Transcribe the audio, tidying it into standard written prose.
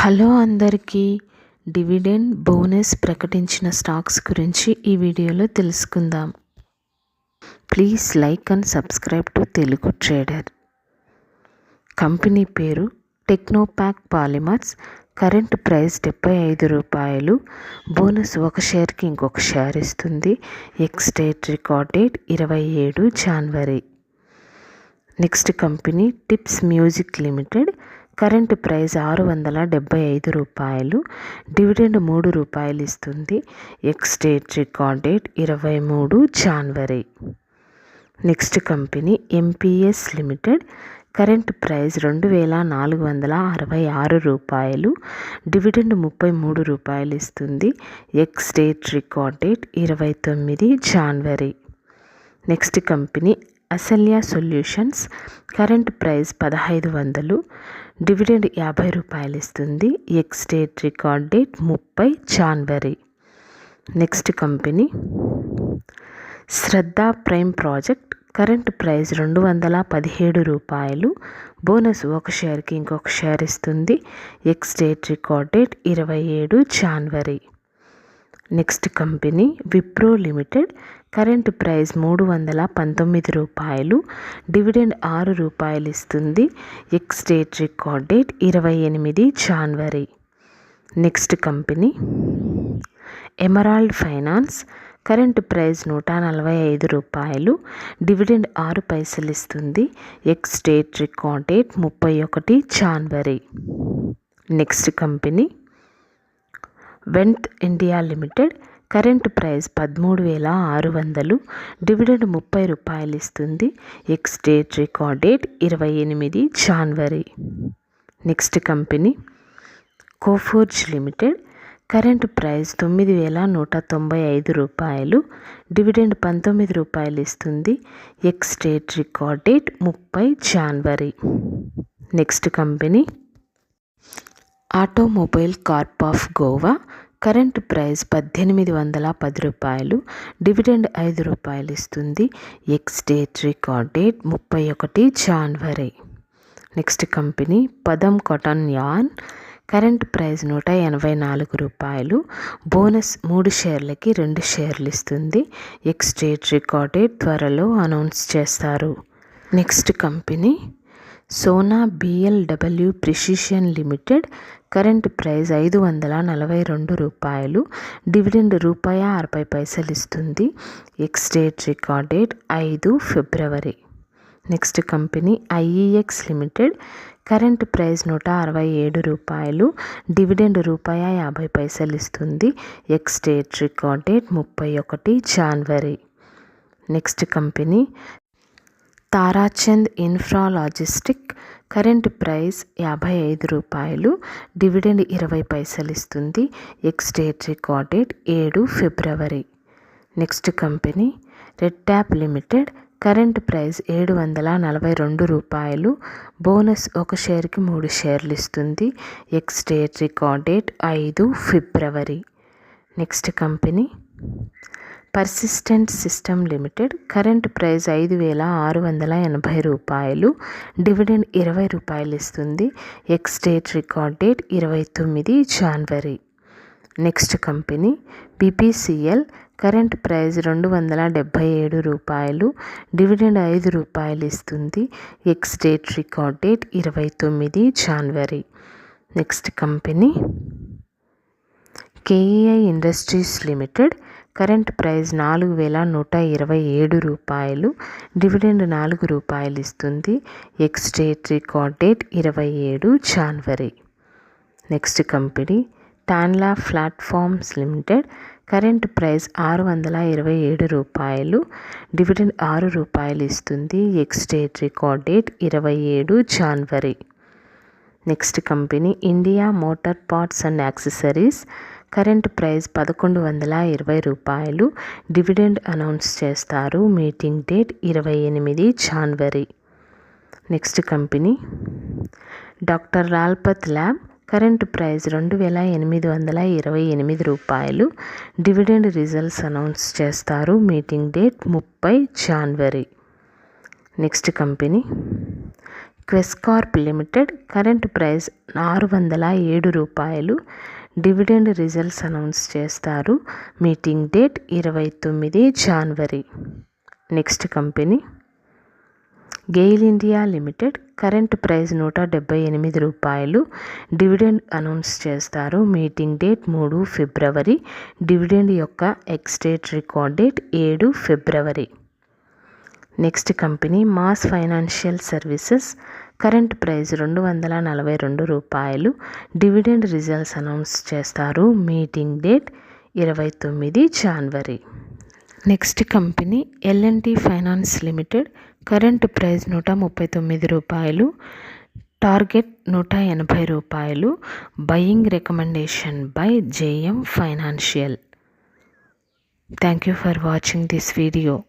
Hello అందరికీ. Dividend bonus ప్రకటించిన stocks గురించి ఈ వీడియోలో తెలుసుకుందాం. Please like and subscribe to Telugu trader. Company పేరు Technopack Polymers. Current price ₹75. Bonus ఒక షేర్కి ఇంకొక షేర్ ఇస్తుంది. ఎక్స్ డేట్ రికార్డ్ డేట్ 27 జనవరి. Next company Tips music limited. Current price ₹675. Dividend ₹3 ఇస్తుంది. ఎక్స్ డేట్ రికార్డ్ డేట్ 23 జనవరి. Next company MPS limited. Current price ₹2466. Dividend ₹33 ఇస్తుంది. Ex date record date 29 జనవరి. నెక్స్ట్ కంపెనీ అసల్యా సొల్యూషన్స్. Current price $1500. డివిడెండ్ ₹50 ఇస్తుంది. Ex date record date 30 జనవరి. Next company Shraddha prime project. Current price $217. Bonus ఒక షేర్కి ఇంకొక share ఇస్తుంది. ఎక్స్ డేట్ రికార్డ్ డేట్ 27 జనవరి. Next company Wipro limited. Current price $319. Dividend ₹6 ఇస్తుంది. ఎక్స్ డేట్ రికార్డ్ డేట్ 28 జనవరి. Next company emerald finance. Current price $145. Dividend 6 పైసలు ఇస్తుంది. ఎక్స్ డేట్ రికార్డ్ డేట్ 31 జనవరి. నెక్స్ట్ కంపెనీ వెంత్ India limited. Current price $13,600. Dividend ₹30 ఇస్తుంది. Ex date record date 28 జనవరి. Next company Coforge limited. Current price $9,195. Dividend ₹19 ఇస్తుంది. Ex date record date 30 జనవరి. Next company automobile corp of Goa. Current price $1810. Dividend ₹5 ఇస్తుంది. Ex date record date 31 జనవరి. Next company Padam cotton yarn. Current price $184. Bonus 3 షేర్లకి 2 షేర్లు ఇస్తుంది. Ex date record date త్వరలో announce చేస్తారు. Next company Sona BLW precision limited. Current price $542. Dividend ₹60 ఇస్తుంది. Ex date record date 5 ఫిబ్రవరి. Next company IEX limited. Current price $167. Dividend ₹50 ఇస్తుంది. Ex date record date 31 జనవరి. Next company Tarachand infra logistic. Current price $55. Dividend ₹20 ఇస్తుంది. Ex date record date 7 ఫిబ్రవరి. Next company red tap limited. Current price $742. Bonus ఒక షేర్కి 3 షేర్లు ఇస్తుంది. Ex date record date 5 ఫిబ్రవరి. Next company persistent system limited. Current price $5,680. Dividend ₹20 ఇస్తుంది. Ex date record date 29 జనవరి. Next company BPCL. Current price $277. Dividend ₹5 ఇస్తుంది. Ex date record date 29 జనవరి. Next company KEI industries limited. Current price $4,127. Dividend ₹4 ఇస్తుంది. Ex date record date 27 జనవరి. Next company Tanla platforms limited. Current price $627. Dividend ₹6 ఇస్తుంది. Ex date record date 27 జనవరి. Next company India motor parts and accessories. Current price $1120. Dividend announce చేస్తారు. Meeting date 28 జనవరి. Next company doctor Lalpath lab. Current price $2,828. Dividend results announce చేస్తారు. Meeting date 30 జనవరి. Next company Quess corp limited current price 607 రూపాయలు. Dividend results announce చేస్తారు. Meeting date 29 జనవరి. Next company GAIL India limited current price 178 రూపాయలు. Dividend announce చేస్తారు. Meeting date 3 ఫిబ్రవరి. Dividend యొక్క ex date record date 7 ఫిబ్రవరి. Next company MAS financial services current price 242 రూపాయలు. Dividend results announce చేస్తారు. Meeting date 29 జనవరి. Next company L&T finance limited current price 139 రూపాయలు. Target 180 రూపాయలు. Buying recommendation by JM financial. Thank you for watching this video.